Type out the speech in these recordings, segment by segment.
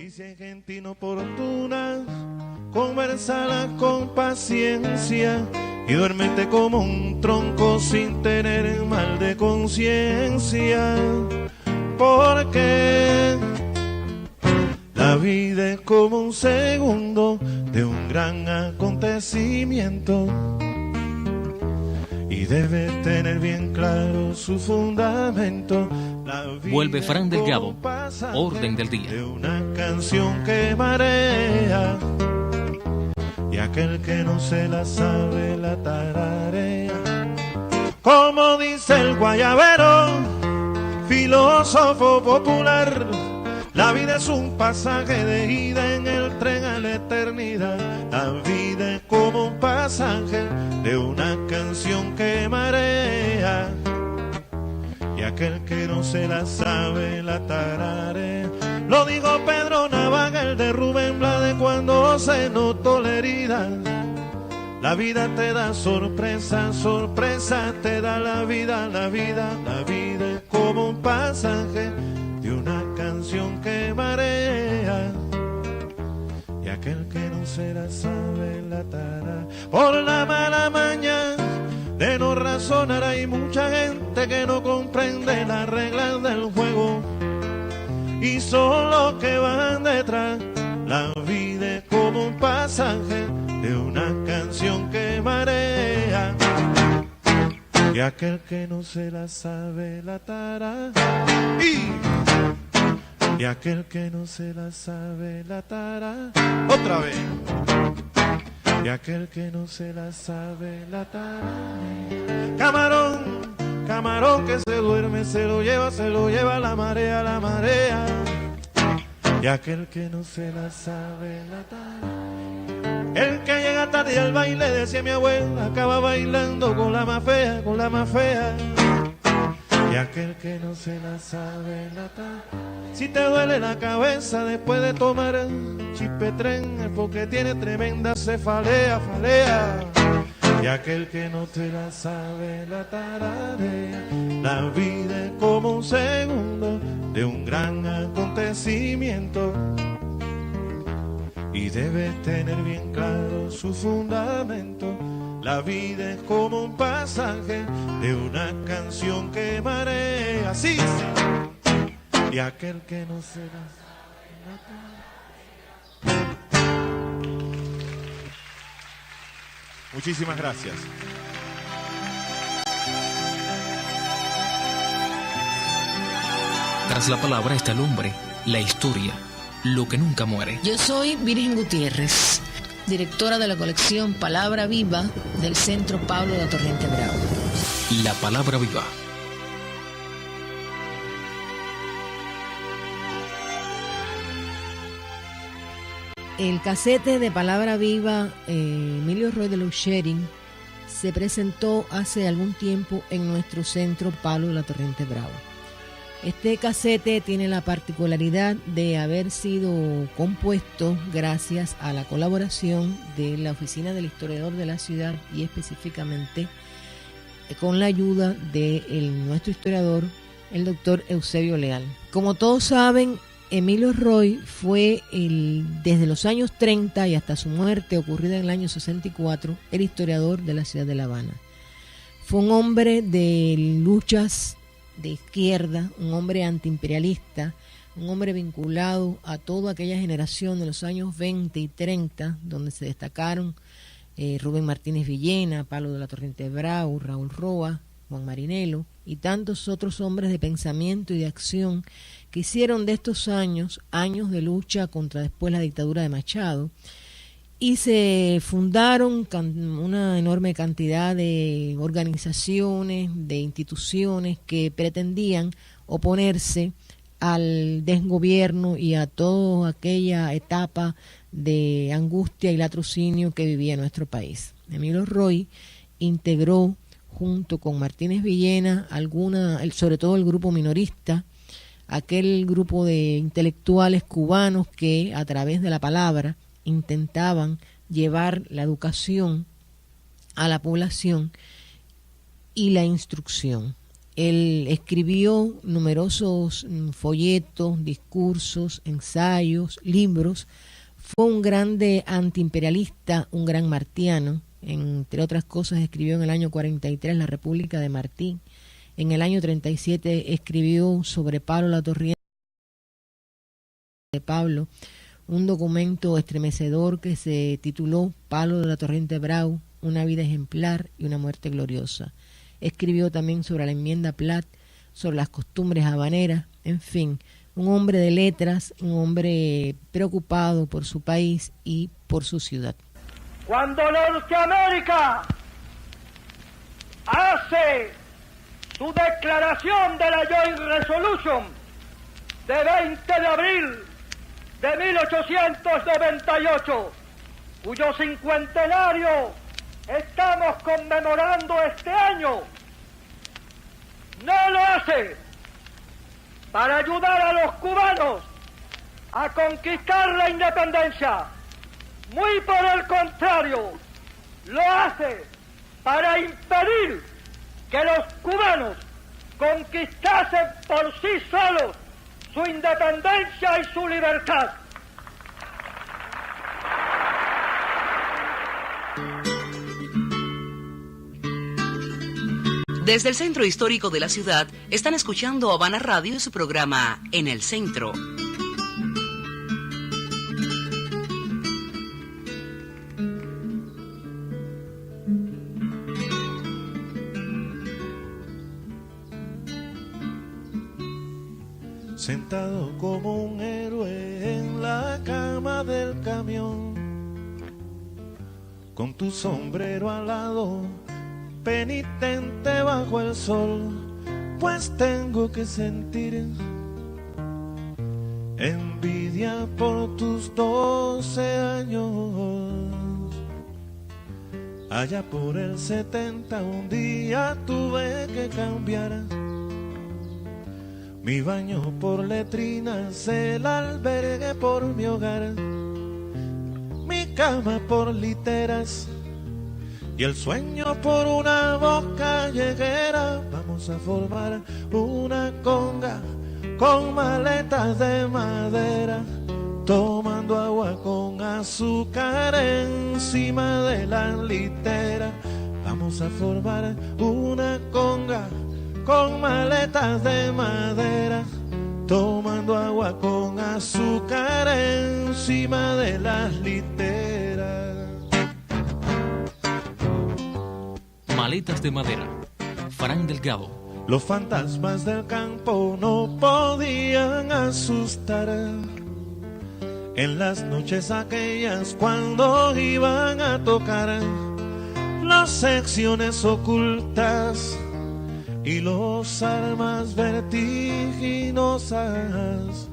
Y si hay gente inoportuna, conversala con paciencia y duérmete como un tronco sin tener mal de conciencia, porque la vida es como un segundo de un gran acontecimiento y debes tener bien claro su fundamento. Vuelve Fran Delgado, orden del día. De una canción que marea y aquel que no se la sabe la tararea. Como dice el guayabero, filósofo popular, la vida es un pasaje de ida en el tren a la eternidad. La vida es como un pasaje de una canción que marea y aquel que no se la sabe la tararea. Lo dijo Pedro Navaja, el de Rubén Blades, cuando se notó la herida. La vida te da sorpresa, sorpresa te da la vida, la vida, la vida es como un pasaje de una canción que marea y aquel que no se la sabe la tararea. Por la mala maña de no razonar hay mucha gente que no comprende las reglas del juego y son los que van detrás. La vida es como un pasaje de una canción que marea y aquel que no se la sabe la tararea. Y aquel que no se la sabe la tararea. Otra vez. Y aquel que no se la sabe la tararea. Camarón, camarón que se duerme, se lo lleva la marea, la marea. Y aquel que no se la sabe la tararea. El que llega tarde al baile, decía mi abuela, acaba bailando con la más fea, con la más fea. Y aquel que no se la sabe la tararea. Si te duele la cabeza después de tomar chispetren, es porque tiene tremenda cefalea, falea. Y aquel que no te la sabe la tararea. La vida es como un segundo de un gran acontecimiento y debes tener bien claro su fundamento. La vida es como un pasaje de una canción que marea. Sí, sí. Y aquel que no se la sabe. Muchísimas gracias. Tras la palabra está el hombre, la historia, lo que nunca muere. Yo soy Virgen Gutiérrez, directora de la colección Palabra Viva del Centro Pablo de la Torrente Bravo. La palabra viva. El casete de Palabra Viva, Emilio Roy de Leuchering, se presentó hace algún tiempo en nuestro Centro Pablo de la Torrente Bravo. Este casete tiene la particularidad de haber sido compuesto gracias a la colaboración de la Oficina del Historiador de la Ciudad y específicamente con la ayuda de nuestro historiador, el doctor Eusebio Leal. Como todos saben, Emilio Roy fue desde los años 30 y hasta su muerte ocurrida en el año 64, el historiador de la ciudad de La Habana. Fue un hombre de luchas de izquierda, un hombre antiimperialista, un hombre vinculado a toda aquella generación de los años 20 y 30, donde se destacaron Rubén Martínez Villena, Pablo de la Torrente Bravo, Raúl Roa, Juan Marinelo y tantos otros hombres de pensamiento y de acción que hicieron de estos años de lucha contra después la dictadura de Machado, y se fundaron una enorme cantidad de organizaciones, de instituciones que pretendían oponerse al desgobierno y a toda aquella etapa de angustia y latrocinio que vivía nuestro país. Emilio Roy integró junto con Martínez Villena sobre todo el grupo minorista, aquel grupo de intelectuales cubanos que a través de la palabra intentaban llevar la educación a la población y la instrucción. Él escribió numerosos folletos, discursos, ensayos, libros. Fue un grande antiimperialista, un gran martiano. Entre otras cosas, escribió en el año 43 La República de Martí. En el año 37 escribió sobre Pablo Latorriente de Pablo, un documento estremecedor que se tituló Pablo de la Torrente Bravo, una vida ejemplar y una muerte gloriosa. Escribió también sobre la enmienda Platt, sobre las costumbres habaneras, en fin, un hombre de letras, un hombre preocupado por su país y por su ciudad. Cuando Norteamérica hace su declaración de la Joint Resolution de 20 de abril de 1898, cuyo cincuentenario estamos conmemorando este año, no lo hace para ayudar a los cubanos a conquistar la independencia. Muy por el contrario, lo hace para impedir que los cubanos conquistasen por sí solos su independencia y su libertad. Desde el centro histórico de la ciudad, están escuchando Habana Radio y su programa En el Centro. Sentado como un héroe en la cama del camión, con tu sombrero al lado, penitente bajo el sol, pues tengo que sentir envidia por tus 12 años. Allá por el 70 un día tuve que cambiar mi baño por letrinas, el albergue por mi hogar, mi cama por literas y el sueño por una voz callejera. Vamos a formar una conga con maletas de madera, tomando agua con azúcar encima de la litera. Vamos a formar una conga con maletas de madera, tomando agua con azúcar encima de las literas. Maletas de madera, Fran Delgado. Los fantasmas del campo no podían asustar en las noches aquellas cuando iban a tocar las secciones ocultas y los armas vertiginosas,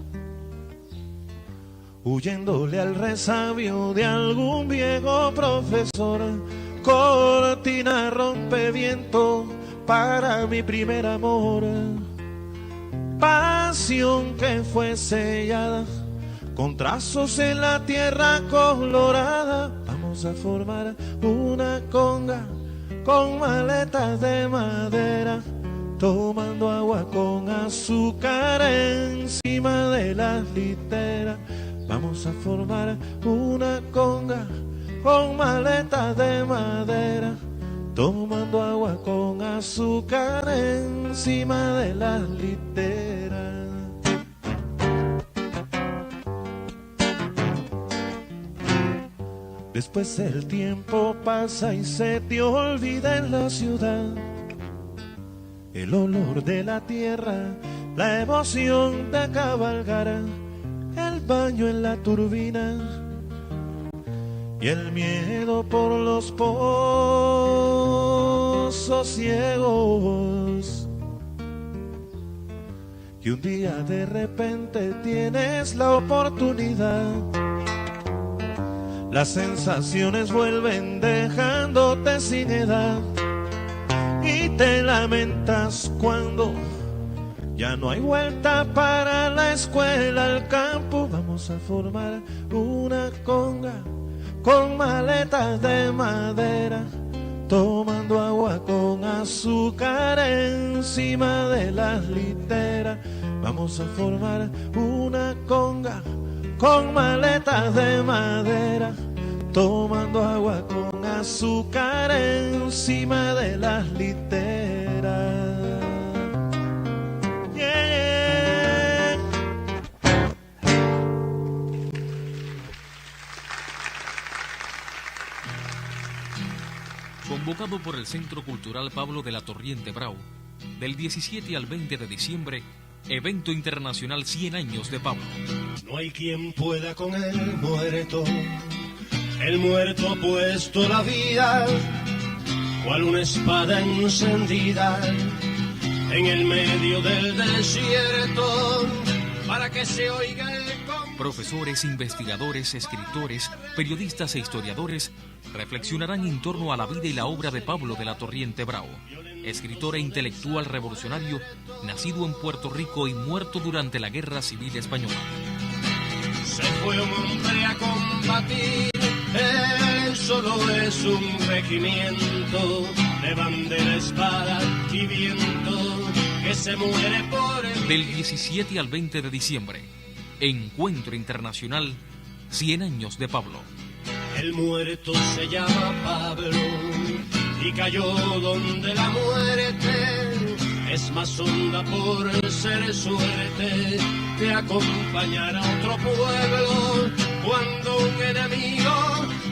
huyéndole al resabio de algún viejo profesor. Cortina rompeviento para mi primer amor, pasión que fue sellada con trazos en la tierra colorada. Vamos a formar una conga con maletas de madera, tomando agua con azúcar encima de las literas. Vamos a formar una conga con maletas de madera, tomando agua con azúcar encima de las literas. Después el tiempo pasa y se te olvida en la ciudad el olor de la tierra, la emoción de cabalgar, el baño en la turbina y el miedo por los pozos ciegos. Y un día de repente tienes la oportunidad, las sensaciones vuelven dejándote sin edad y te lamentas cuando ya no hay vuelta para la escuela, al campo. Vamos a formar una conga con maletas de madera, tomando agua con azúcar encima de las literas. Vamos a formar una conga con maletas de madera, tomando agua con azúcar encima de las literas. Yeah. Convocado por el Centro Cultural Pablo de la Torriente Bravo, del 17 al 20 de diciembre, Evento Internacional 100 años de Pablo. No hay quien pueda con el muerto ha puesto la vida, cual una espada encendida en el medio del desierto, para que se oiga el Profesores, investigadores, escritores, periodistas e historiadores reflexionarán en torno a la vida y la obra de Pablo de la Torriente Bravo, escritor e intelectual revolucionario, nacido en Puerto Rico y muerto durante la Guerra Civil Española. Se fue un hombre a combatir, él solo es un regimiento de bandera, espada y viento que se muere por el... Del 17 al 20 de diciembre, Encuentro Internacional 100 años de Pablo. El muerto se llama Pablo y cayó donde la muerte es más honda por ser suerte de acompañar a otro pueblo cuando un enemigo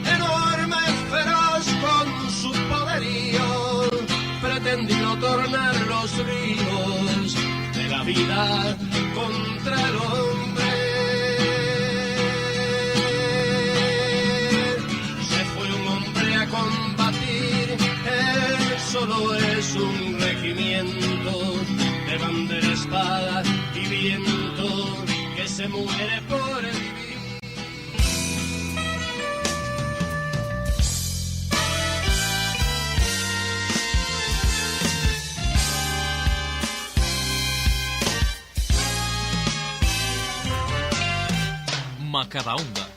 enorme, feroz con su poderío pretendió tornar los ríos de la vida contra el hombre. Se fue un hombre a combatir, él solo es un regimiento de bandera, espada y viento que se muere por el vivir. Macadaonda.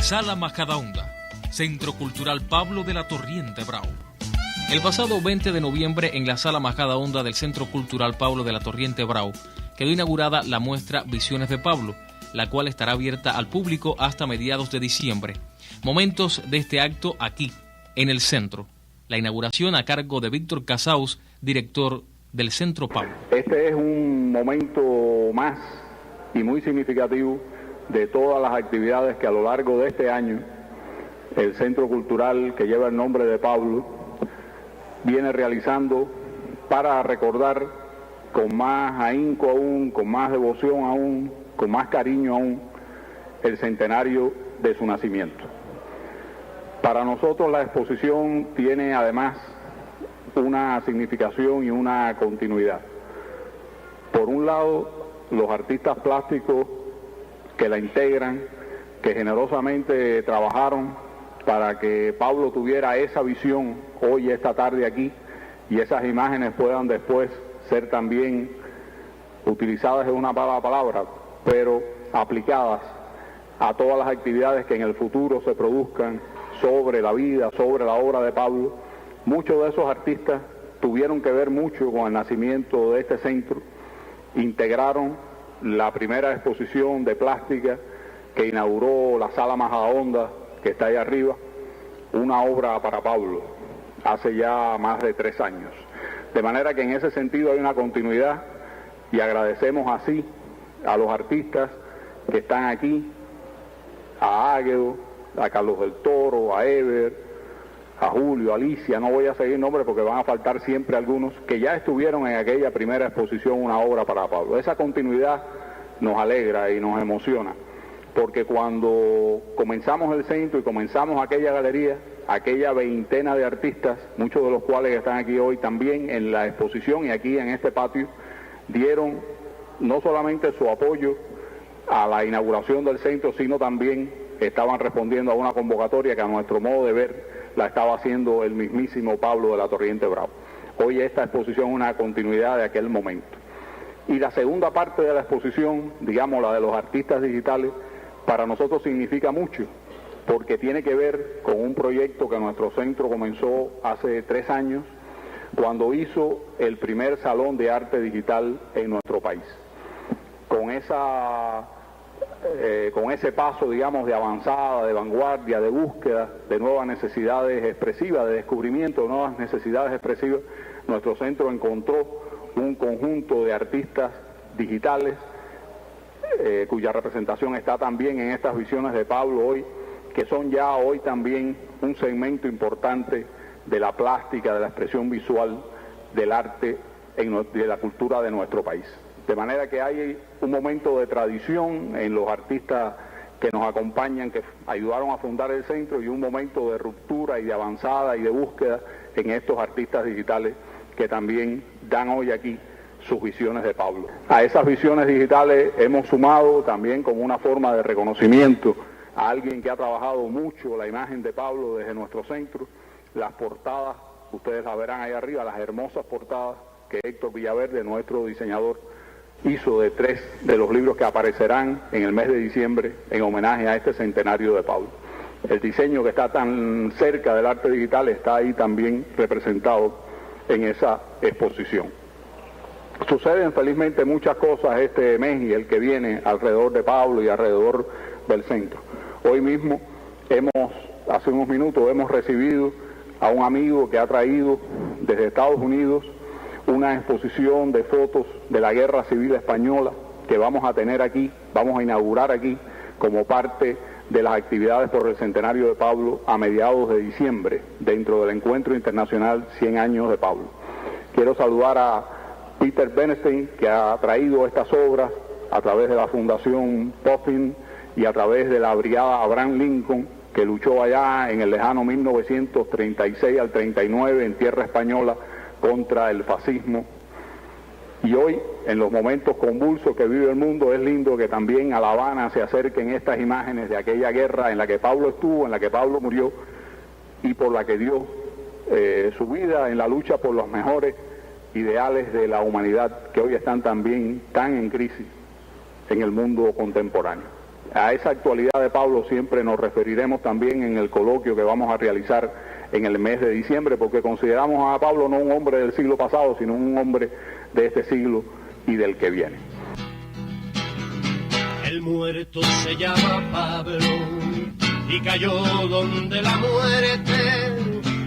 Sala Macadaonda, Centro Cultural Pablo de la Torriente Bravo. El pasado 20 de noviembre, en la Sala Macadaonda del Centro Cultural Pablo de la Torriente Bravo, quedó inaugurada la muestra Visiones de Pablo, la cual estará abierta al público hasta mediados de diciembre. Momentos de este acto aquí, en el centro. La inauguración a cargo de Víctor Casaus, director del Centro Pablo. Este es un momento más y muy significativo de todas las actividades que a lo largo de este año el Centro Cultural, que lleva el nombre de Pablo, viene realizando para recordar con más ahínco aún, con más devoción aún, con más cariño aún, el centenario de su nacimiento. Para nosotros la exposición tiene además una significación y una continuidad. Por un lado, los artistas plásticos que la integran, que generosamente trabajaron para que Pablo tuviera esa visión hoy, esta tarde aquí, y esas imágenes puedan después ser también utilizadas en una palabra, pero aplicadas a todas las actividades que en el futuro se produzcan sobre la vida, sobre la obra de Pablo. Muchos de esos artistas tuvieron que ver mucho con el nacimiento de este centro, integraron la primera exposición de plástica que inauguró la Sala Macadaonda, que está ahí arriba, una obra para Pablo, hace ya más de 3 años. De manera que en ese sentido hay una continuidad y agradecemos así a los artistas que están aquí, a Águedo, a Carlos del Toro, a Eber, a Julio, a Alicia, no voy a seguir nombres porque van a faltar siempre algunos, que ya estuvieron en aquella primera exposición, una obra para Pablo. Esa continuidad nos alegra y nos emociona, porque cuando comenzamos el centro y comenzamos aquella galería, aquella veintena de artistas, muchos de los cuales están aquí hoy también en la exposición y aquí en este patio, dieron no solamente su apoyo a la inauguración del centro, sino también estaban respondiendo a una convocatoria que a nuestro modo de ver la estaba haciendo el mismísimo Pablo de la Torriente Bravo. Hoy esta exposición es una continuidad de aquel momento. Y la segunda parte de la exposición, digamos la de los artistas digitales, para nosotros significa mucho, porque tiene que ver con un proyecto que nuestro centro comenzó hace 3 años, cuando hizo el primer salón de arte digital en nuestro país. Con ese paso, digamos, de avanzada, de vanguardia, de búsqueda de nuevas necesidades expresivas, de descubrimiento de nuevas necesidades expresivas, nuestro centro encontró un conjunto de artistas digitales cuya representación está también en estas visiones de Pablo hoy, que son ya hoy también un segmento importante de la plástica, de la expresión visual, del arte, de la cultura de nuestro país. De manera que hay un momento de tradición en los artistas que nos acompañan, que ayudaron a fundar el centro, y un momento de ruptura y de avanzada y de búsqueda en estos artistas digitales que también dan hoy aquí sus visiones de Pablo. A esas visiones digitales hemos sumado también como una forma de reconocimiento a alguien que ha trabajado mucho la imagen de Pablo desde nuestro centro, las portadas, ustedes la verán ahí arriba, las hermosas portadas que Héctor Villaverde, nuestro diseñador, hizo de 3 de los libros que aparecerán en el mes de diciembre en homenaje a este centenario de Pablo. El diseño que está tan cerca del arte digital está ahí también representado en esa exposición. Suceden felizmente muchas cosas este mes y el que viene alrededor de Pablo y alrededor del centro. Hoy mismo hace unos minutos hemos recibido a un amigo que ha traído desde Estados Unidos una exposición de fotos de la Guerra Civil Española que vamos a tener aquí, vamos a inaugurar aquí como parte de las actividades por el centenario de Pablo a mediados de diciembre, dentro del Encuentro Internacional 100 años de Pablo. Quiero saludar a Peter Bernstein, que ha traído estas obras a través de la Fundación Puffin y a través de la Brigada Abraham Lincoln, que luchó allá en el lejano 1936 al 39 en tierra española contra el fascismo. Y hoy, en los momentos convulsos que vive el mundo, es lindo que también a La Habana se acerquen estas imágenes de aquella guerra en la que Pablo estuvo, en la que Pablo murió y por la que dio su vida en la lucha por los mejores ideales de la humanidad que hoy están también tan en crisis en el mundo contemporáneo. A esa actualidad de Pablo siempre nos referiremos también en el coloquio que vamos a realizar en el mes de diciembre, porque consideramos a Pablo no un hombre del siglo pasado, sino un hombre de este siglo y del que viene. El muerto se llama Pablo y cayó donde la muerte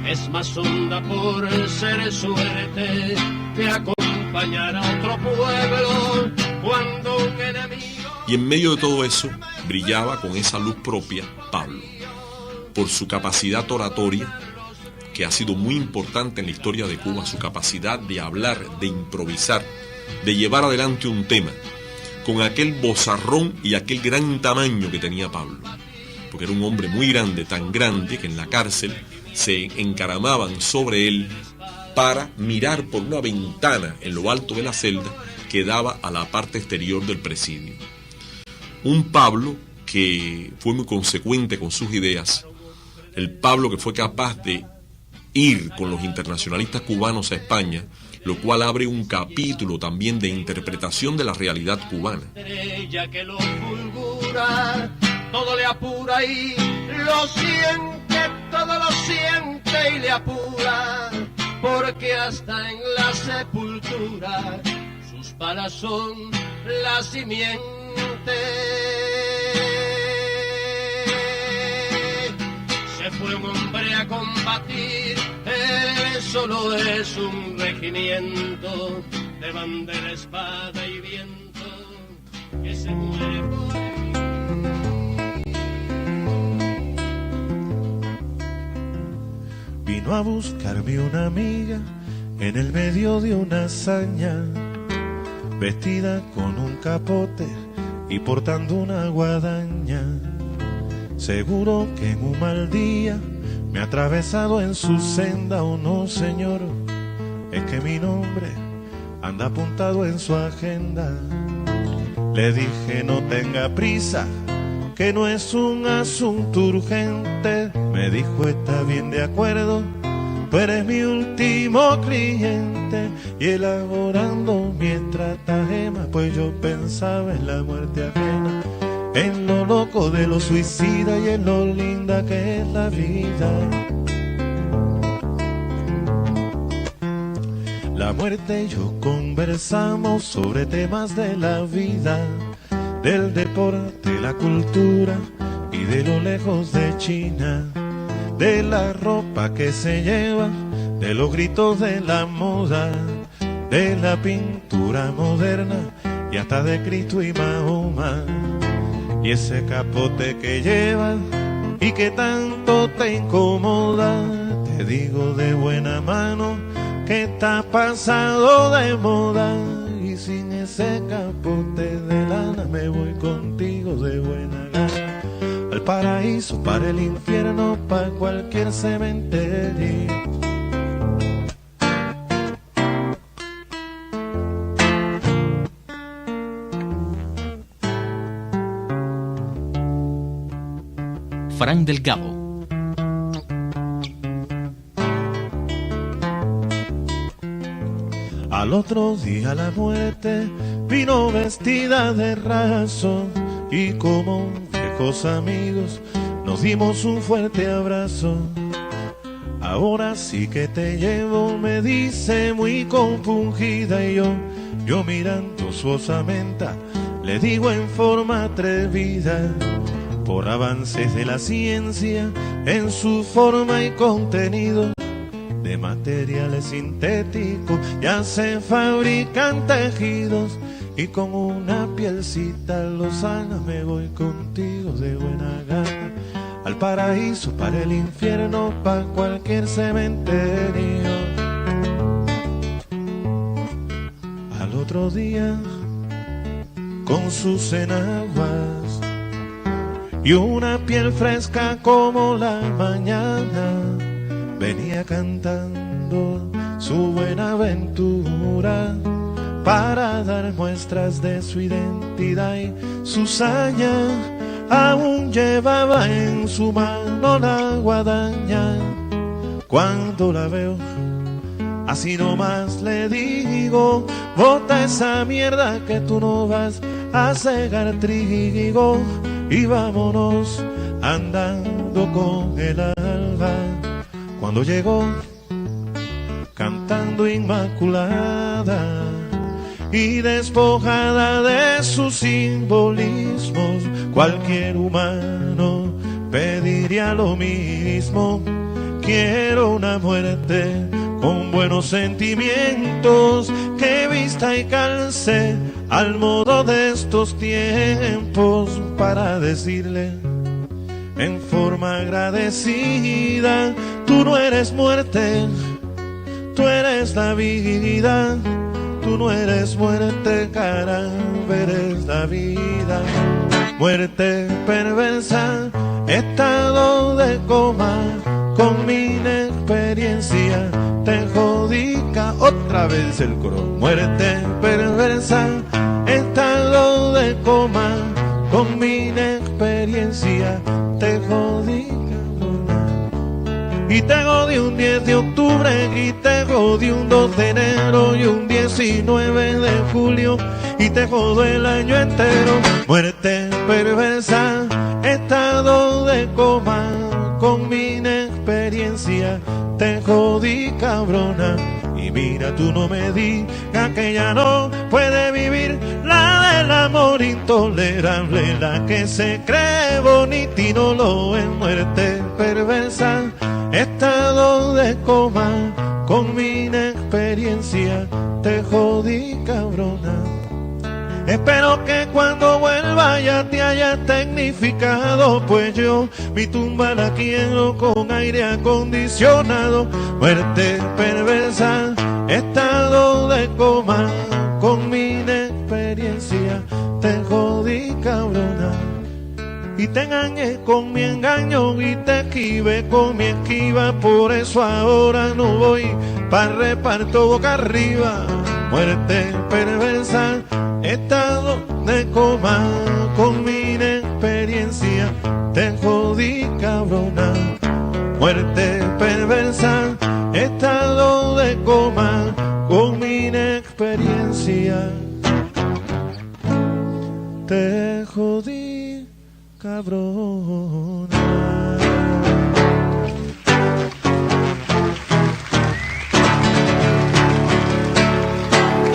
es más honda por ser suerte de acompañar a otro pueblo cuando un enemigo... Y en medio de todo eso brillaba con esa luz propia Pablo, por su capacidad oratoria, que ha sido muy importante en la historia de Cuba, su capacidad de hablar, de improvisar, de llevar adelante un tema, con aquel vozarrón y aquel gran tamaño que tenía Pablo, porque era un hombre muy grande, tan grande que en la cárcel se encaramaban sobre él para mirar por una ventana en lo alto de la celda que daba a la parte exterior del presidio. Un Pablo que fue muy consecuente con sus ideas, el Pablo que fue capaz de ir con los internacionalistas cubanos a España, lo cual abre un capítulo también de interpretación de la realidad cubana. Que lo fulgura, todo le apura y lo siente, todo lo siente y le apura, porque hasta en la sepultura sus palas son la simiente. Se fue un hombre a combatir, él solo es un regimiento de bandera, espada y viento que se muere por... Vino a buscarme una amiga en el medio de una hazaña, vestida con un capote y portando una guadaña. Seguro que en un mal día me ha atravesado en su senda o no, señor, es que mi nombre anda apuntado en su agenda. Le dije no tenga prisa, que no es un asunto urgente. Me dijo está bien de acuerdo, tú eres mi último cliente y elaborando mi estratagema, pues yo pensaba en la muerte ajena, en lo loco de los suicidas y en lo linda que es la vida. La muerte y yo conversamos sobre temas de la vida, del deporte, la cultura y de lo lejos de China, de la ropa que se lleva, de los gritos de la moda, de la pintura moderna y hasta de Cristo y Mahoma. Y ese capote que llevas y que tanto te incomoda, te digo de buena mano que está pasado de moda. Y sin ese capote de lana me voy contigo de buena gana, al paraíso, para el infierno, para cualquier cementerio. Fran Delgado. Al otro día la muerte vino vestida de raso y como viejos amigos nos dimos un fuerte abrazo. Ahora sí que te llevo, me dice muy compungida, y yo mirando su osamenta le digo en forma atrevida: por avances de la ciencia en su forma y contenido, de materiales sintéticos ya se fabrican tejidos, y con una pielcita lozana me voy contigo de buena gana, al paraíso, para el infierno, para cualquier cementerio. Al otro día, con sus enaguas y una piel fresca como la mañana, venía cantando su buena aventura para dar muestras de su identidad y su saña. Aún llevaba en su mano la guadaña. Cuando la veo, así nomás le digo: bota esa mierda que tú no vas a cegar trigo, y vámonos andando con el alba. Cuando llegó, cantando Inmaculada y despojada de sus simbolismos, cualquier humano pediría lo mismo. Quiero una muerte con buenos sentimientos, que vista y calce al modo de estos tiempos, para decirle en forma agradecida: tú no eres muerte, tú eres la vida. Tú no eres muerte, caramba, eres la vida. Muerte perversa, estado de coma, con mi inexperiencia te jodica. Otra vez el coro. Muerte perversa, estado de coma, con mi inexperiencia te jodica. Y te jodí un 10 de octubre, y te jodí un 2 de enero y un 19 de julio, y te jodo el año entero. Muerte perversa, estado de coma, con mi inexperiencia te jodí, cabrona. Y mira, tú no me digas que ya no puede vivir la del amor intolerable, la que se cree bonita y no lo es. Muerte perversa, estado de coma, con mi inexperiencia te jodí, cabrona. Espero que cuando vuelva ya te hayas tecnificado, pues yo mi tumba la quiero con aire acondicionado. Muerte perversa, estado de coma, con mi inexperiencia te jodí, cabrona. Y te engañé con mi engaño y te esquivé con mi esquiva, por eso ahora no voy pa' reparto boca arriba. Muerte perversa, estado de coma, con mi inexperiencia te jodí, cabrona. Muerte perversa, estado de coma con mi inexperiencia. Te jodí, cabrona.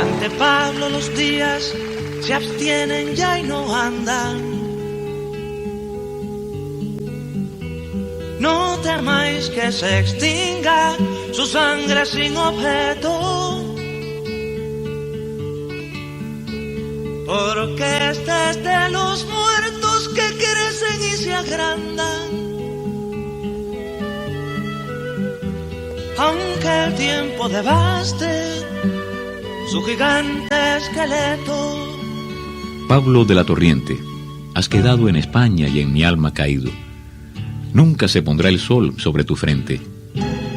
Ante Pablo los días se abstienen ya y no andan. No temáis que se extinga su sangre sin objeto, porque este es de los muertos que crecen y se agrandan. Aunque el tiempo devaste su gigante esqueleto. Pablo de la Torriente, has quedado en España y en mi alma caído. Nunca se pondrá el sol sobre tu frente.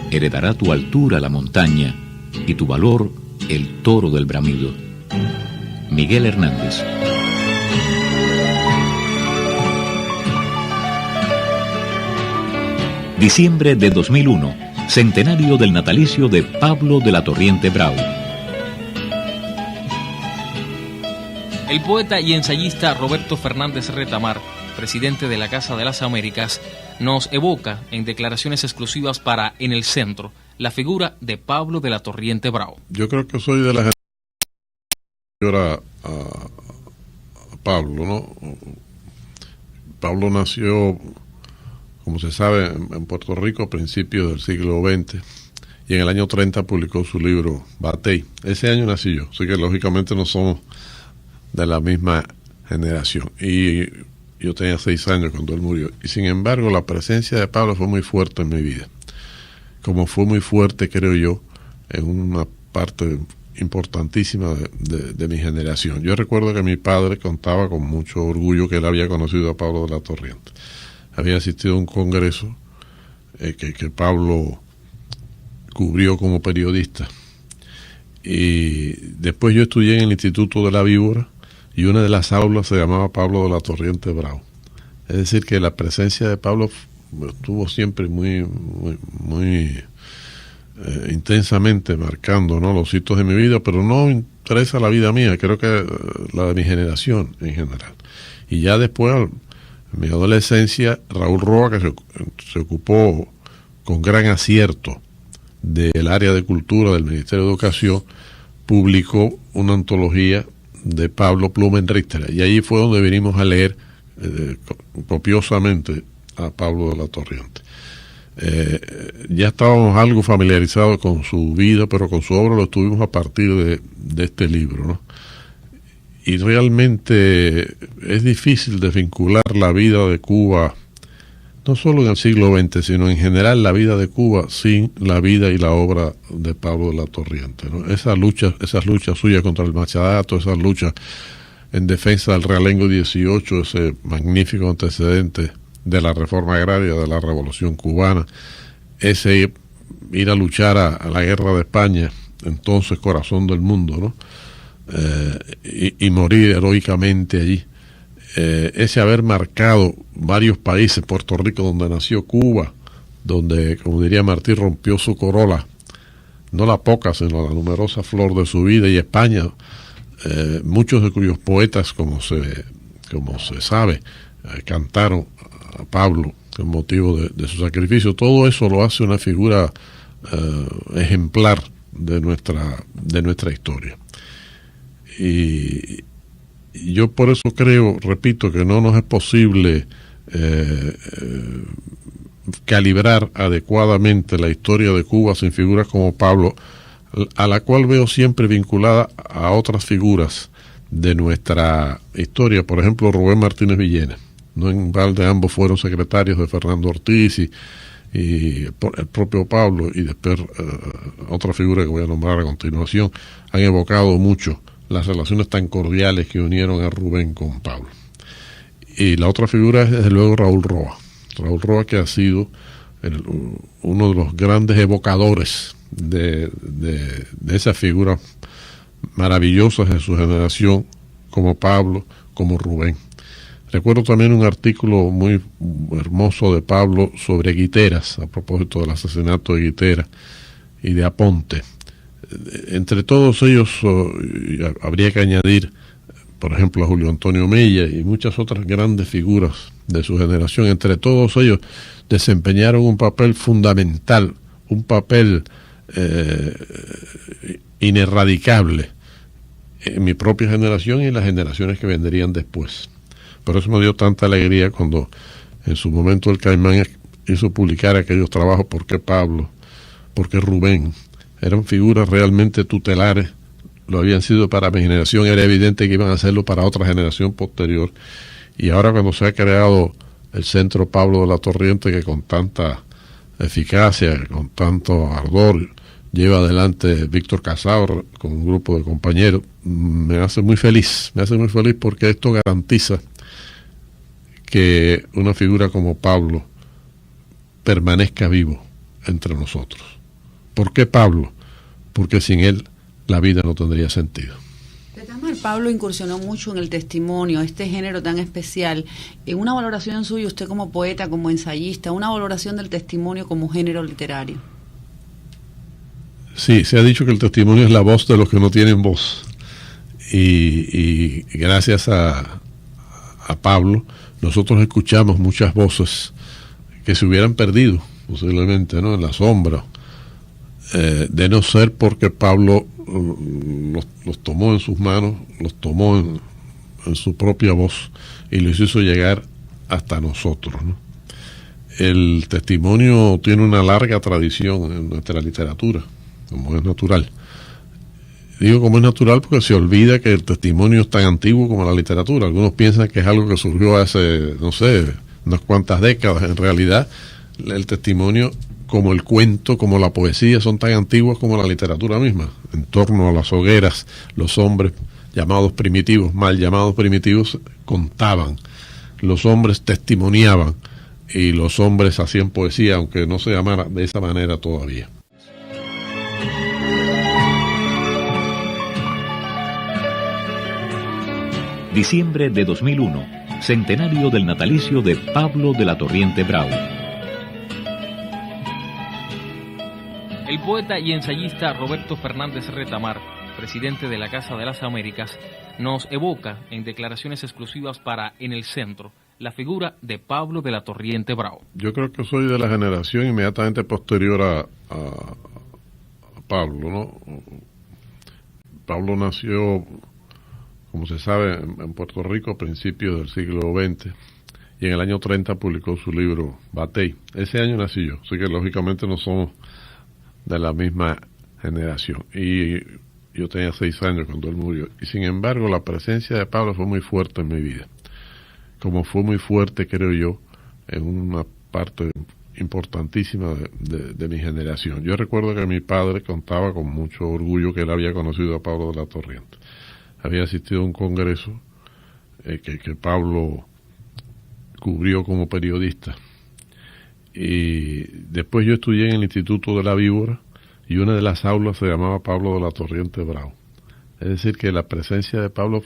Heredará tu altura la montaña y tu valor el toro del bramido. Miguel Hernández. Diciembre de 2001, centenario del natalicio de Pablo de la Torriente Brau. El poeta y ensayista Roberto Fernández Retamar, presidente de la Casa de las Américas, nos evoca en declaraciones exclusivas para En el Centro la figura de Pablo de la Torriente Brau. Yo creo que soy de la generación a Pablo, ¿no? Pablo nació, como se sabe, en Puerto Rico a principios del siglo XX y en el año 30 publicó su libro Batey. Ese año nací yo, así que lógicamente no somos de la misma generación. Y yo tenía 6 años cuando él murió. Y sin embargo, la presencia de Pablo fue muy fuerte en mi vida. Como fue muy fuerte, creo yo, en una parte importantísima de mi generación. Yo recuerdo que mi padre contaba con mucho orgullo que él había conocido a Pablo de la Torriente. Había asistido a un congreso que Pablo cubrió como periodista. Y después yo estudié en el Instituto de la Víbora y una de las aulas se llamaba Pablo de la Torriente Brau. Es decir, que la presencia de Pablo estuvo siempre muy intensamente marcando, ¿no?, los hitos de mi vida, pero no interesa la vida mía, creo que la de mi generación en general. Y ya después, en mi adolescencia, Raúl Roa, que se ocupó con gran acierto del área de cultura del Ministerio de Educación, publicó una antología de Pablo Blumenrichter, y allí fue donde vinimos a leer copiosamente a Pablo de la Torriente. Ya estábamos algo familiarizados con su vida, pero con su obra lo estuvimos a partir de este libro, ¿no? Y realmente es difícil desvincular la vida de Cuba, no solo en el siglo XX, sino en general la vida de Cuba, sin la vida y la obra de Pablo de la Torriente, ¿no? Esas luchas suyas contra el machadato, esas luchas en defensa del realengo 18, ese magnífico antecedente de la reforma agraria, de la revolución cubana, ese ir a luchar a la guerra de España, entonces corazón del mundo, ¿no? Y morir heroicamente allí, ese haber marcado varios países, Puerto Rico donde nació, Cuba donde, como diría Martí, rompió su corola, no la poca sino la numerosa flor de su vida, y España, muchos de cuyos poetas, como se sabe, cantaron a Pablo con motivo de su sacrificio. Todo eso lo hace una figura ejemplar de nuestra historia. Y yo por eso creo, repito, que no nos es posible calibrar adecuadamente la historia de Cuba sin figuras como Pablo, a la cual veo siempre vinculada a otras figuras de nuestra historia. Por ejemplo, Rubén Martínez Villena. No en balde ambos fueron secretarios de Fernando Ortiz y el propio Pablo, y después otra figura que voy a nombrar a continuación, han evocado mucho las relaciones tan cordiales que unieron a Rubén con Pablo. Y la otra figura es desde luego Raúl Roa. Raúl Roa, que ha sido uno de los grandes evocadores de esas figuras maravillosas de su generación, como Pablo, como Rubén. Recuerdo también un artículo muy hermoso de Pablo sobre Guiteras, a propósito del asesinato de Guiteras, y de Aponte. Entre todos ellos habría que añadir, por ejemplo, a Julio Antonio Mella y muchas otras grandes figuras de su generación. Entre todos ellos desempeñaron un papel fundamental, un papel inerradicable en mi propia generación y en las generaciones que vendrían después. Por eso me dio tanta alegría cuando en su momento el Caimán hizo publicar aquellos trabajos, ¿Por qué Pablo?, ¿Por qué Rubén? Eran figuras realmente tutelares, lo habían sido para mi generación, era evidente que iban a hacerlo para otra generación posterior. Y ahora cuando se ha creado el Centro Pablo de la Torriente, que con tanta eficacia, con tanto ardor lleva adelante Víctor Casado con un grupo de compañeros, me hace muy feliz porque esto garantiza que una figura como Pablo permanezca vivo entre nosotros. ¿Por qué Pablo? Porque sin él la vida no tendría sentido. Pablo incursionó mucho en el testimonio, este género tan especial. En una valoración suya, usted como poeta, como ensayista, una valoración del testimonio como género literario. Sí, se ha dicho que el testimonio es la voz de los que no tienen voz. Y gracias a Pablo, nosotros escuchamos muchas voces que se hubieran perdido, posiblemente, ¿no?, en la sombra, de no ser porque Pablo los tomó en sus manos, los tomó en su propia voz y los hizo llegar hasta nosotros, ¿no? El testimonio tiene una larga tradición en nuestra literatura, como es natural. Digo como es natural porque se olvida que el testimonio es tan antiguo como la literatura. Algunos piensan que es algo que surgió hace, no sé, unas cuantas décadas. En realidad, el testimonio, como el cuento, como la poesía, son tan antiguos como la literatura misma. En torno a las hogueras, los hombres llamados primitivos, mal llamados primitivos, contaban. Los hombres testimoniaban y los hombres hacían poesía, aunque no se llamara de esa manera todavía. Diciembre de 2001, centenario del natalicio de Pablo de la Torriente Bravo. El poeta y ensayista Roberto Fernández Retamar, presidente de la Casa de las Américas, nos evoca en declaraciones exclusivas para En el Centro la figura de Pablo de la Torriente Bravo. Yo creo que soy de la generación inmediatamente posterior a Pablo, ¿no? Pablo nació, como se sabe, en Puerto Rico a principios del siglo XX, y en el año 30 publicó su libro Batey. Ese año nací yo, así que lógicamente no somos de la misma generación. Y yo tenía 6 años cuando él murió. Y sin embargo, la presencia de Pablo fue muy fuerte en mi vida. Como fue muy fuerte, creo yo, en una parte importantísima de mi generación. Yo recuerdo que mi padre contaba con mucho orgullo que él había conocido a Pablo de la Torriente. Había asistido a un congreso que Pablo cubrió como periodista. Y después yo estudié en el Instituto de la Víbora y una de las aulas se llamaba Pablo de la Torriente Bravo. Es decir, que la presencia de Pablo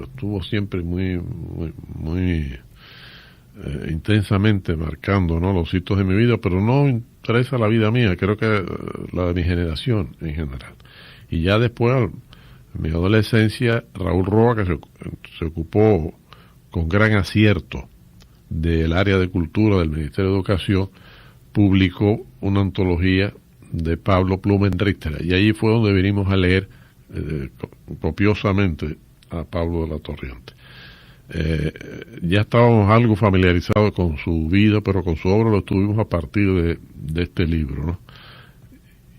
estuvo siempre muy intensamente marcando, ¿no?, los hitos de mi vida, pero no interesa la vida mía, creo que la de mi generación en general. Y ya después, en mi adolescencia, Raúl Roa, que se ocupó con gran acierto del área de cultura del Ministerio de Educación, publicó una antología de Pablo Blumenrichter, y allí fue donde vinimos a leer copiosamente a Pablo de la Torriente. Ya estábamos algo familiarizados con su vida, pero con su obra lo estuvimos a partir de este libro, ¿no?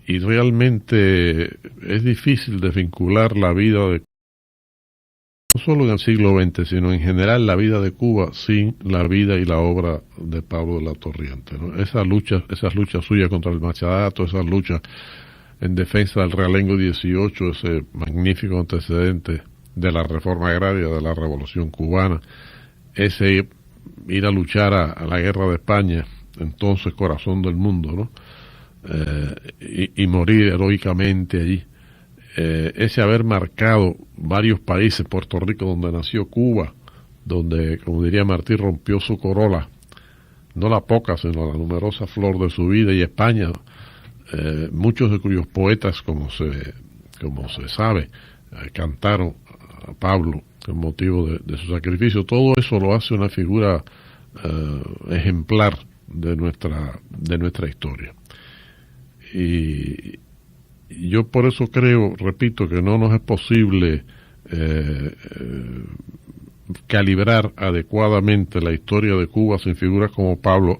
Y realmente es difícil desvincular la vida de, no solo en el siglo XX, sino en general la vida de Cuba sin la vida y la obra de Pablo de la Torriente, ¿no? Esas luchas suyas contra el machadato, esas luchas en defensa del realengo 18, ese magnífico antecedente de la reforma agraria, de la revolución cubana, ese ir a luchar a la guerra de España, entonces corazón del mundo, ¿no? Y morir heroicamente allí, ese haber marcado varios países, Puerto Rico donde nació, Cuba donde, como diría Martí, rompió su corola, no la poca sino la numerosa flor de su vida, y España muchos de cuyos poetas, como se sabe, cantaron a Pablo con motivo de su sacrificio. Todo eso lo hace una figura ejemplar de nuestra historia. Y yo por eso creo, repito, que no nos es posible calibrar adecuadamente la historia de Cuba sin figuras como Pablo,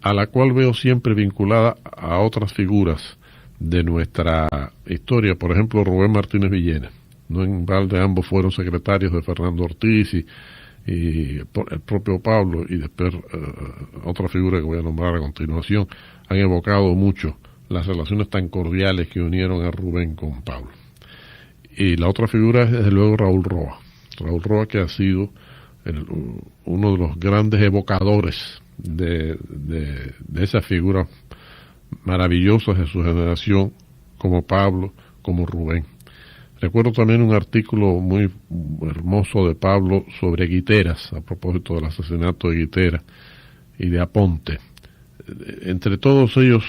a la cual veo siempre vinculada a otras figuras de nuestra historia. Por ejemplo, Rubén Martínez Villena. No en balde ambos fueron secretarios de Fernando Ortiz y el propio Pablo, y después otra figura que voy a nombrar a continuación, han evocado mucho las relaciones tan cordiales que unieron a Rubén con Pablo. Y la otra figura es desde luego Raúl Roa, que ha sido uno de los grandes evocadores de esas figuras maravillosas de su generación, como Pablo, como Rubén. Recuerdo también un artículo muy hermoso de Pablo sobre Guiteras, a propósito del asesinato de Guiteras y de Aponte. Entre todos ellos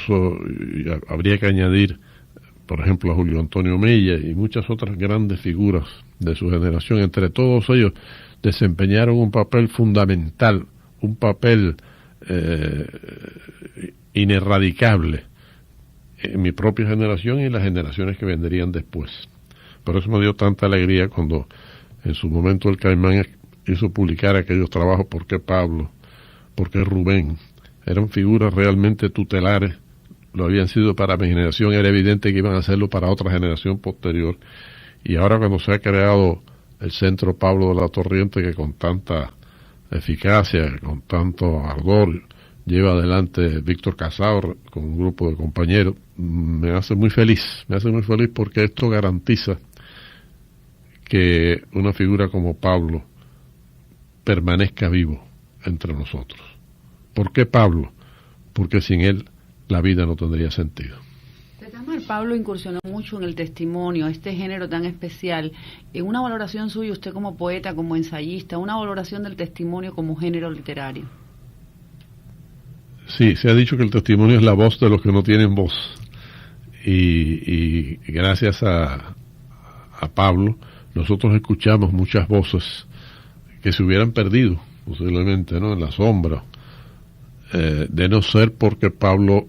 habría que añadir, por ejemplo, a Julio Antonio Mella y muchas otras grandes figuras de su generación. Entre todos ellos desempeñaron un papel fundamental, un papel inerradicable en mi propia generación y en las generaciones que vendrían después. Por eso me dio tanta alegría cuando en su momento el Caimán hizo publicar aquellos trabajos ¿Por qué Pablo?, ¿Por qué Rubén? Eran figuras realmente tutelares, lo habían sido para mi generación, era evidente que iban a hacerlo para otra generación posterior. Y ahora cuando se ha creado el Centro Pablo de la Torriente, que con tanta eficacia, con tanto ardor lleva adelante Víctor Casado con un grupo de compañeros, me hace muy feliz porque esto garantiza que una figura como Pablo permanezca vivo entre nosotros. ¿Por qué Pablo? Porque sin él la vida no tendría sentido. Pablo incursionó mucho en el testimonio, este género tan especial. En una valoración suya, usted como poeta, como ensayista, una valoración del testimonio como género literario. Sí, se ha dicho que el testimonio es la voz de los que no tienen voz. Y gracias a Pablo, nosotros escuchamos muchas voces que se hubieran perdido, posiblemente, ¿no?, en la sombra, de no ser porque Pablo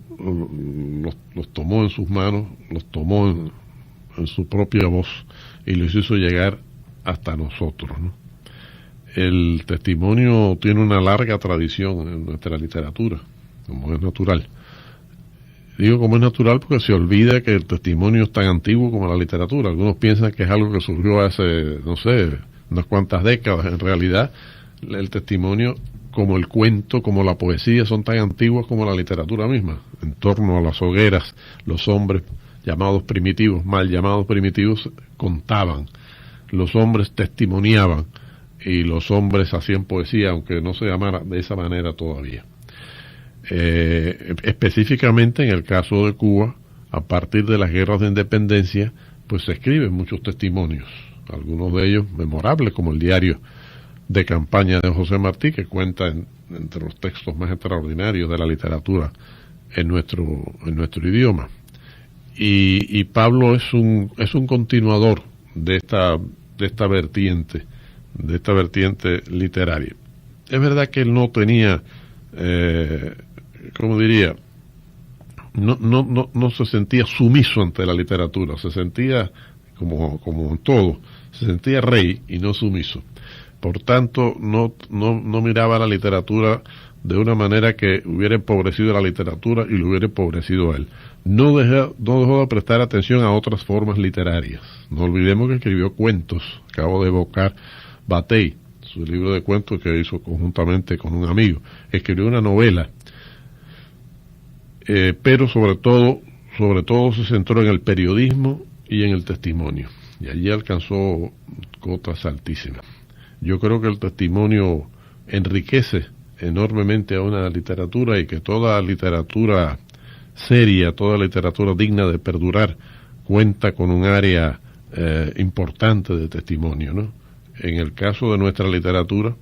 los tomó en sus manos, los tomó en su propia voz y los hizo llegar hasta nosotros, ¿no? El testimonio tiene una larga tradición en nuestra literatura, como es natural. Digo como es natural porque se olvida que el testimonio es tan antiguo como la literatura. Algunos piensan que es algo que surgió hace, no sé, unas cuantas décadas. En realidad, el testimonio, como el cuento, como la poesía, son tan antiguos como la literatura misma. En torno a las hogueras, los hombres llamados primitivos, mal llamados primitivos, contaban. Los hombres testimoniaban y los hombres hacían poesía, aunque no se llamara de esa manera todavía. Específicamente en el caso de Cuba, a partir de las guerras de independencia, pues se escriben muchos testimonios, algunos de ellos memorables, como el diario de campaña de José Martí, que cuenta entre los textos más extraordinarios de la literatura en nuestro idioma. Y Pablo es un continuador de esta vertiente literaria. Es verdad que él no tenía, ¿cómo diría? No se sentía sumiso ante la literatura, se sentía como en todo, se sentía rey y no sumiso. Por tanto, no miraba la literatura de una manera que hubiera empobrecido a la literatura y lo hubiera empobrecido a él. No dejó de prestar atención a otras formas literarias. No olvidemos que escribió cuentos. Acabo de evocar Batey, su libro de cuentos que hizo conjuntamente con un amigo. Escribió una novela, pero sobre todo se centró en el periodismo y en el testimonio. Y allí alcanzó cotas altísimas. Yo creo que el testimonio enriquece enormemente a una literatura y que toda literatura seria, toda literatura digna de perdurar, cuenta con un área importante de testimonio, ¿no? En el caso de nuestra literatura,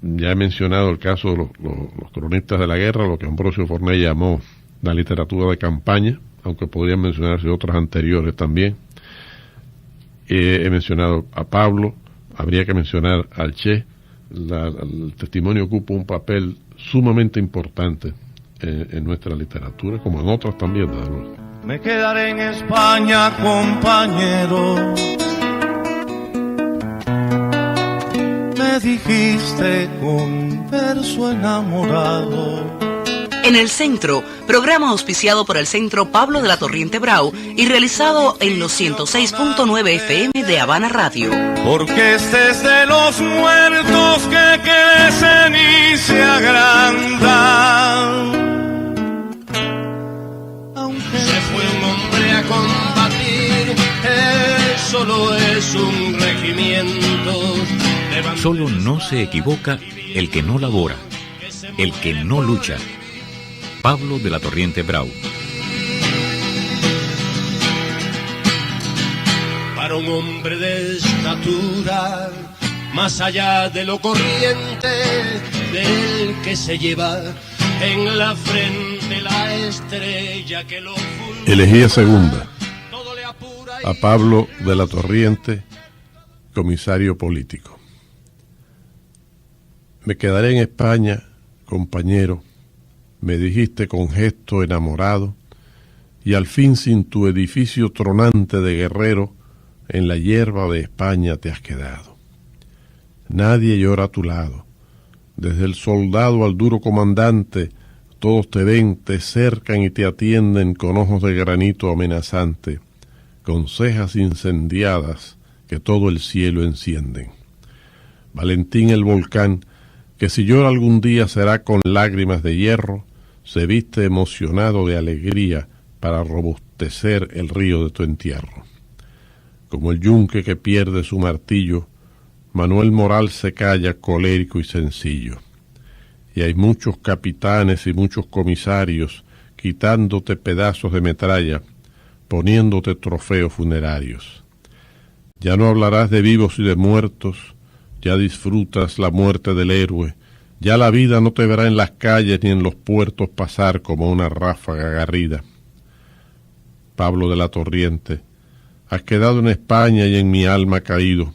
ya he mencionado el caso de los cronistas de la guerra, lo que Ambrosio Fornés llamó la literatura de campaña, aunque podrían mencionarse otras anteriores también. He mencionado a Pablo, habría que mencionar al Che. El testimonio ocupa un papel sumamente importante en nuestra literatura, como en otras también, desde luego. Me quedaré en España, compañero. Me dijiste con verso enamorado. En el centro, programa auspiciado por el Centro Pablo de la Torriente Brau y realizado en los 106.9 FM de Habana Radio. Porque este es de los muertos que crecen y se agrandan. Aunque se fue un hombre a combatir, solo es un regimiento. Solo no se equivoca el que no labora, el que no lucha. Pablo de la Torriente Brau. Para un hombre de estatura, más allá de lo corriente, del que se lleva en la frente la estrella que lo fulmina. Elegía segunda a Pablo de la Torriente, comisario político. Me quedaré en España, compañero, me dijiste con gesto enamorado, y al fin sin tu edificio tronante de guerrero, en la hierba de España te has quedado. Nadie llora a tu lado, desde el soldado al duro comandante, todos te ven, te cercan y te atienden con ojos de granito amenazante, con cejas incendiadas que todo el cielo encienden. Valentín el volcán, que si llora algún día será con lágrimas de hierro, se viste emocionado de alegría para robustecer el río de tu entierro. Como el yunque que pierde su martillo, Manuel Moral se calla colérico y sencillo. Y hay muchos capitanes y muchos comisarios quitándote pedazos de metralla, poniéndote trofeos funerarios. Ya no hablarás de vivos y de muertos, ya disfrutas la muerte del héroe, ya la vida no te verá en las calles ni en los puertos pasar como una ráfaga agarrida. Pablo de la Torriente, has quedado en España y en mi alma caído.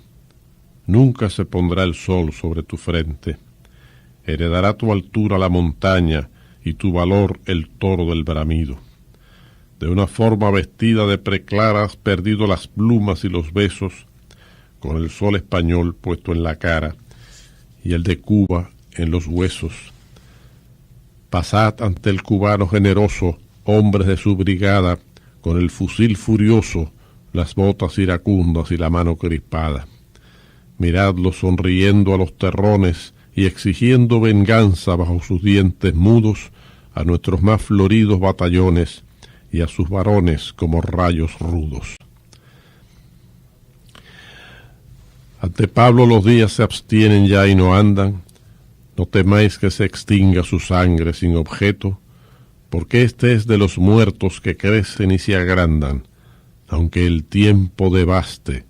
Nunca se pondrá el sol sobre tu frente. Heredará tu altura la montaña y tu valor el toro del bramido. De una forma vestida de preclara has perdido las plumas y los besos, con el sol español puesto en la cara y el de Cuba en los huesos. Pasad ante el cubano generoso, hombres de su brigada, con el fusil furioso, las botas iracundas y la mano crispada. Miradlo sonriendo a los terrones y exigiendo venganza bajo sus dientes mudos a nuestros más floridos batallones y a sus varones como rayos rudos. Ante Pablo los días se abstienen ya y no andan. No temáis que se extinga su sangre sin objeto, porque este es de los muertos que crecen y se agrandan, aunque el tiempo devaste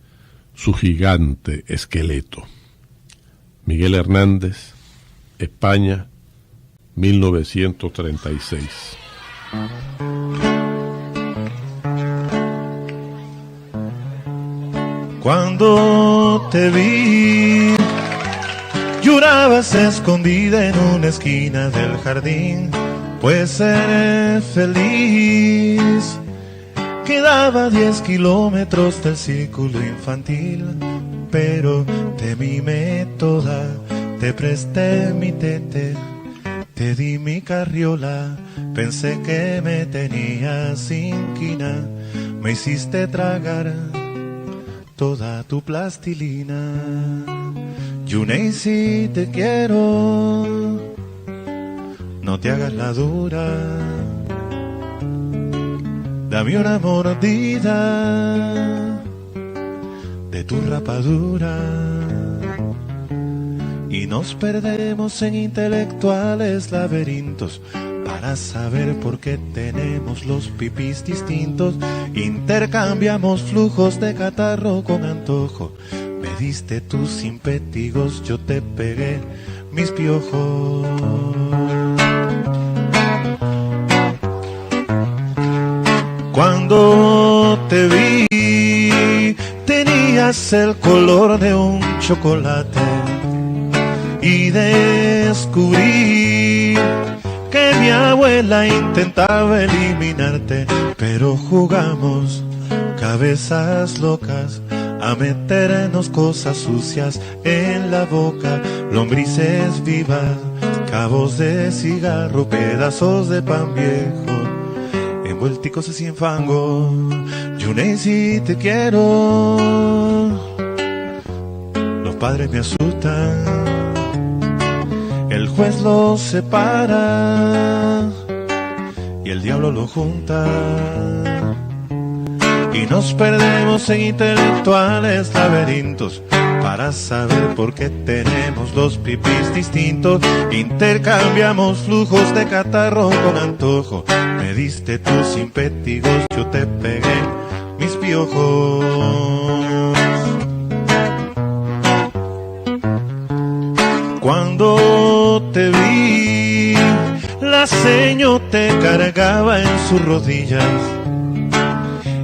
su gigante esqueleto. Miguel Hernández, España, 1936. Cuando te vi, llorabas escondida en una esquina del jardín, pues seré feliz. Quedaba 10 kilómetros del círculo infantil, pero te mimé toda, te presté mi tete, te di mi carriola, pensé que me tenías inquina, me hiciste tragar toda tu plastilina. Yuneisi, te quiero, no te hagas la dura, dame una mordida de tu rapadura. Y nos perdemos en intelectuales laberintos para saber por qué tenemos los pipís distintos. Intercambiamos flujos de catarro con antojo. Me diste tus impétigos, yo te pegué mis piojos. Cuando te vi, tenías el color de un chocolate y descubrí que mi abuela intentaba eliminarte, pero jugamos cabezas locas a meternos cosas sucias en la boca, lombrices vivas, cabos de cigarro, pedazos de pan viejo, envuelticos así en fango. Yunei, si te quiero, los padres me asustan, el juez los separa y el diablo los junta, y nos perdemos en intelectuales laberintos para saber por qué tenemos dos pipis distintos. Intercambiamos flujos de catarro con antojo. Me diste tus impétigos, yo te pegué mis piojos. Cuando te vi, la seño te cargaba en sus rodillas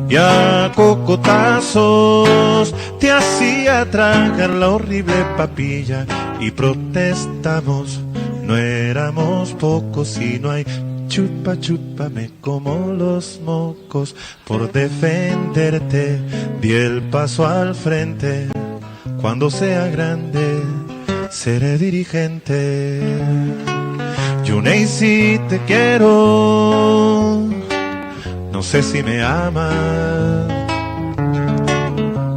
y a cocotazos te hacía tragar la horrible papilla, y protestamos, no éramos pocos, y no hay chupa, chúpame como los mocos. Por defenderte di el paso al frente, cuando sea grande seré dirigente. Yunei, si te quiero, no sé si me amas,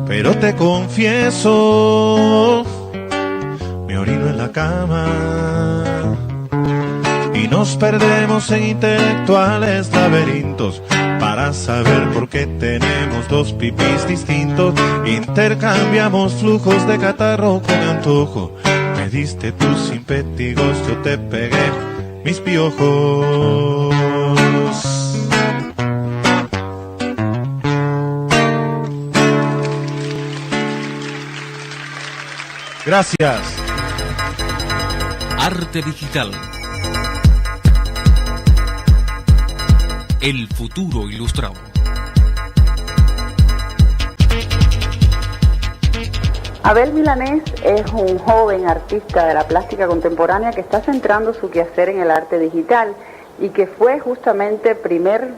pero te confieso, me orino en la cama y nos perdemos en intelectuales laberintos para saber por qué tenemos dos pipis distintos. Intercambiamos flujos de catarro con antojo. Me diste tus impétigos, yo te pegué mis piojos. Gracias. Arte digital. El futuro ilustrado. Abel Milanés es un joven artista de la plástica contemporánea que está centrando su quehacer en el arte digital y que fue justamente primer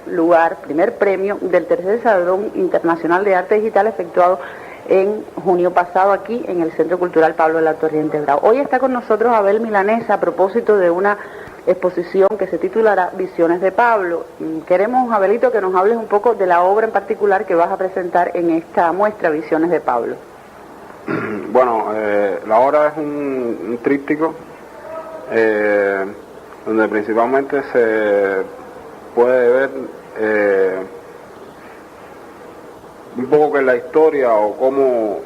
premio del tercer Salón Internacional de Arte Digital efectuado en junio pasado aquí en el Centro Cultural Pablo de la Torriente Bravo. Hoy está con nosotros Abel Milanés a propósito de una exposición que se titulará Visiones de Pablo. Queremos, Abelito, que nos hables un poco de la obra en particular que vas a presentar en esta muestra Visiones de Pablo. Bueno, la obra es un tríptico donde principalmente se puede ver un poco que la historia o cómo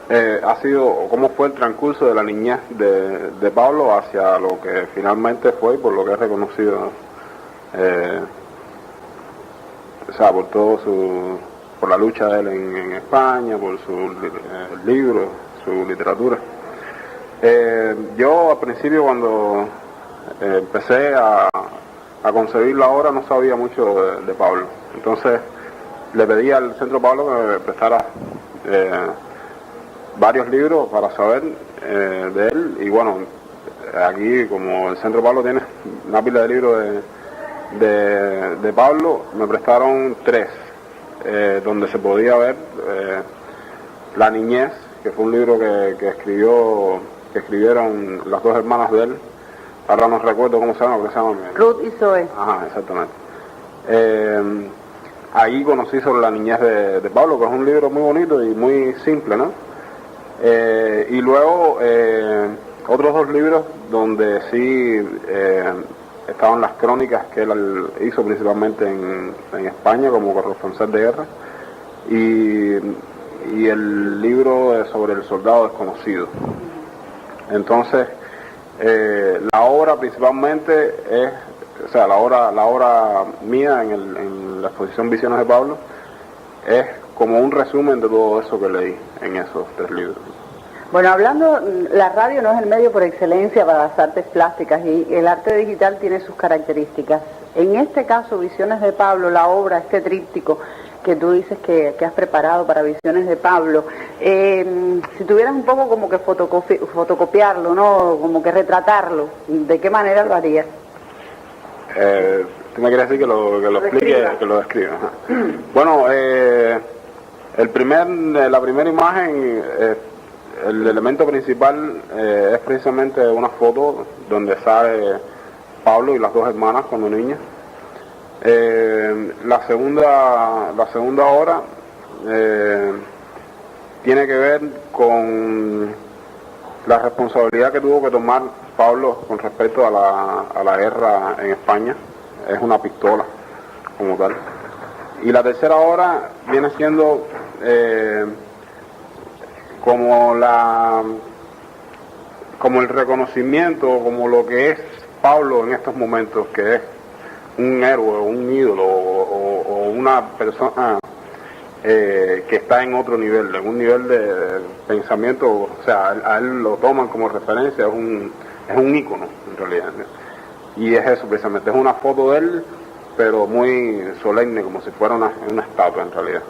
ha sido, o cómo fue el transcurso de la niñez de Pablo hacia lo que finalmente fue y por lo que es reconocido, o sea, por todo por la lucha de él en España, por su libro, su literatura. Yo al principio, cuando empecé a concebir la obra, no sabía mucho de Pablo. Entonces le pedí al Centro Pablo que me prestara varios libros para saber de él. Y bueno, aquí como el Centro Pablo tiene una pila de libros de Pablo, me prestaron 3. Donde se podía ver La Niñez, que fue un libro que escribieron las dos hermanas de él. Ahora no recuerdo cómo se llama, pero se llama Ruth y Zoe. Ajá, exactamente. Ahí conocí sobre la niñez de Pablo, que es un libro muy bonito y muy simple, ¿no? Y luego otros 2 libros donde sí estaban las crónicas que él hizo principalmente en España como corresponsal de guerra, y el libro sobre el soldado desconocido. Entonces la obra principalmente es, o sea, la obra mía en la exposición Visiones de Pablo es como un resumen de todo eso que leí en esos 3 libros. Bueno, hablando, la radio no es el medio por excelencia para las artes plásticas y el arte digital tiene sus características. En este caso, Visiones de Pablo, la obra, este tríptico que tú dices que has preparado para Visiones de Pablo, si tuvieras un poco como que fotocopiarlo, ¿no? Como que retratarlo, ¿de qué manera lo harías? Tú me quieres decir que lo explique, que lo describa. Bueno, la primera imagen, el elemento principal es precisamente una foto donde sale Pablo y las dos hermanas cuando niñas. La segunda obra tiene que ver con la responsabilidad que tuvo que tomar Pablo con respecto a la guerra en España. Es una pistola como tal. Y la tercera obra viene siendo como el reconocimiento, como lo que es Pablo en estos momentos, que es un héroe, un ídolo o una persona que está en otro nivel, en un nivel de pensamiento. O sea, a él lo toman como referencia, es un ícono en realidad, ¿no? Y es eso precisamente, es una foto de él, pero muy solemne, como si fuera una estatua en realidad.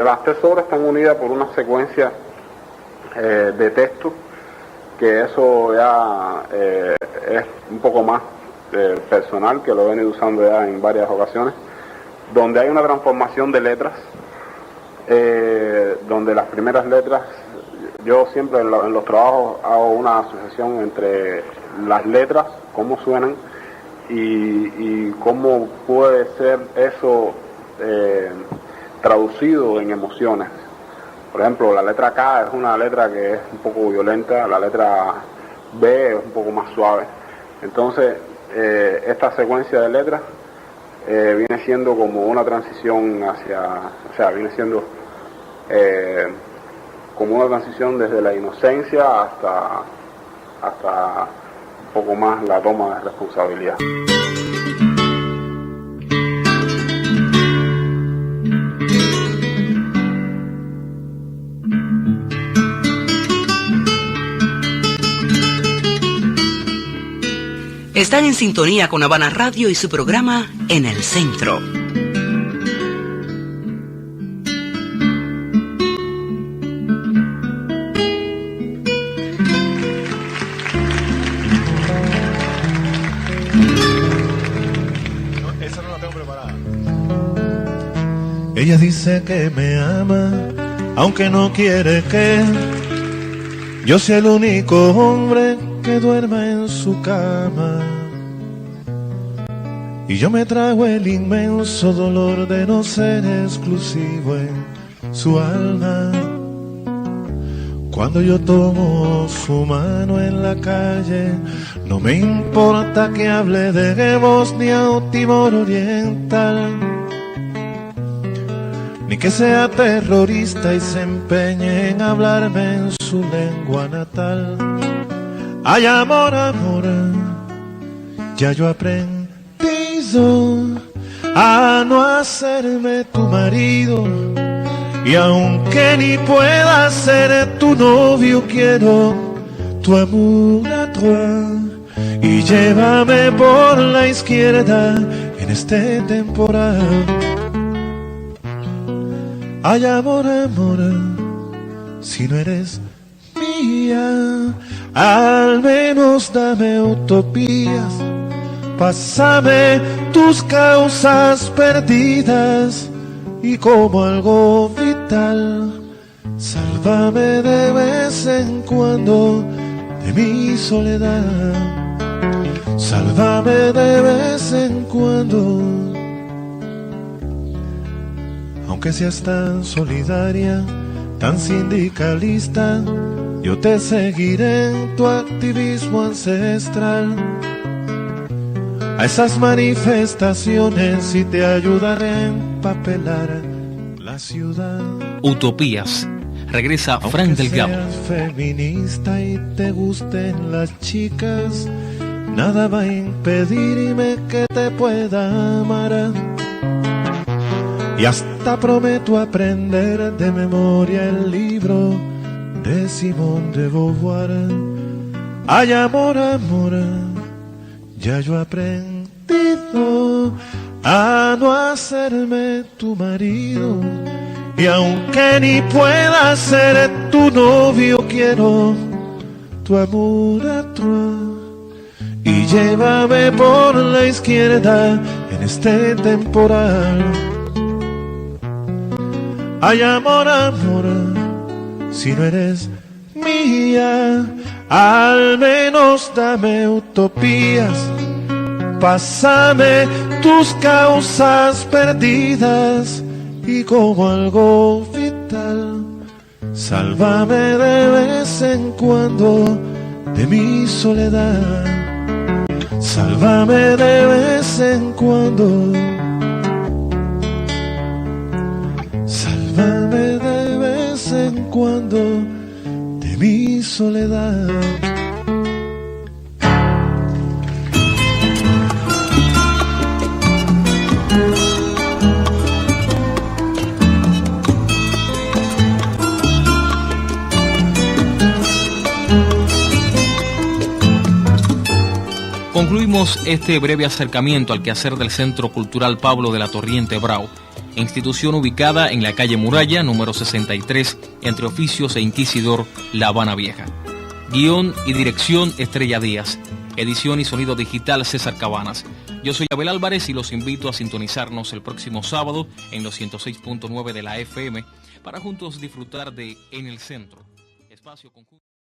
Las tres obras están unidas por una secuencia de texto, que eso ya es un poco más personal, que lo he venido usando ya en varias ocasiones, donde hay una transformación de letras, donde las primeras letras, yo siempre en los trabajos hago una asociación entre las letras, cómo suenan, y cómo puede ser eso traducido en emociones. Por ejemplo, la letra K es una letra que es un poco violenta, la letra B es un poco más suave. Entonces, esta secuencia de letras viene siendo como una transición viene siendo como una transición desde la inocencia hasta un poco más la toma de responsabilidad. Están en sintonía con Habana Radio y su programa En el Centro. Esa no la tengo preparada. Ella dice que me ama, aunque no quiere que yo sea el único hombre que duerma en su cama. Y yo me trago el inmenso dolor de no ser exclusivo en su alma. Cuando yo tomo su mano en la calle, no me importa que hable de Bosnia o Timor Oriental, ni que sea terrorista y se empeñe en hablarme en su lengua natal. Ay, amor, amor, ya yo aprendí a no hacerme tu marido, y aunque ni pueda ser tu novio, quiero tu amour à toi. Y llévame por la izquierda en este temporal. Ay, amor, amor, si no eres mía, al menos dame utopías. Pásame tus causas perdidas y como algo vital, sálvame de vez en cuando de mi soledad. Sálvame de vez en cuando. Aunque seas tan solidaria, tan sindicalista, yo te seguiré en tu activismo ancestral. A esas manifestaciones y te ayudaré a empapelar la ciudad. Utopías. Regresa Frank Delgado. Seas feminista y te gusten las chicas, nada va a impedirme que te pueda amar. Y hasta prometo aprender de memoria el libro de Simone de Beauvoir. Ay, amor, amor, ya yo he aprendido a no hacerme tu marido. Y aunque ni pueda ser tu novio, quiero tu amor a tu. Y llévame por la izquierda en este temporal. Ay, amor, amor, si no eres mía, al menos dame utopías. Pásame tus causas perdidas y como algo vital, sálvame de vez en cuando de mi soledad. Sálvame de vez en cuando. Sálvame de vez en cuando de mi soledad. Concluimos este breve acercamiento al quehacer del Centro Cultural Pablo de la Torriente Bravo, institución ubicada en la calle Muralla, número 63, entre Oficios e Inquisidor, La Habana Vieja. Guión y dirección, Estrella Díaz. Edición y sonido digital, César Cabanas. Yo soy Abel Álvarez y los invito a sintonizarnos el próximo sábado en los 106.9 de la FM para juntos disfrutar de En el Centro, espacio conjunto.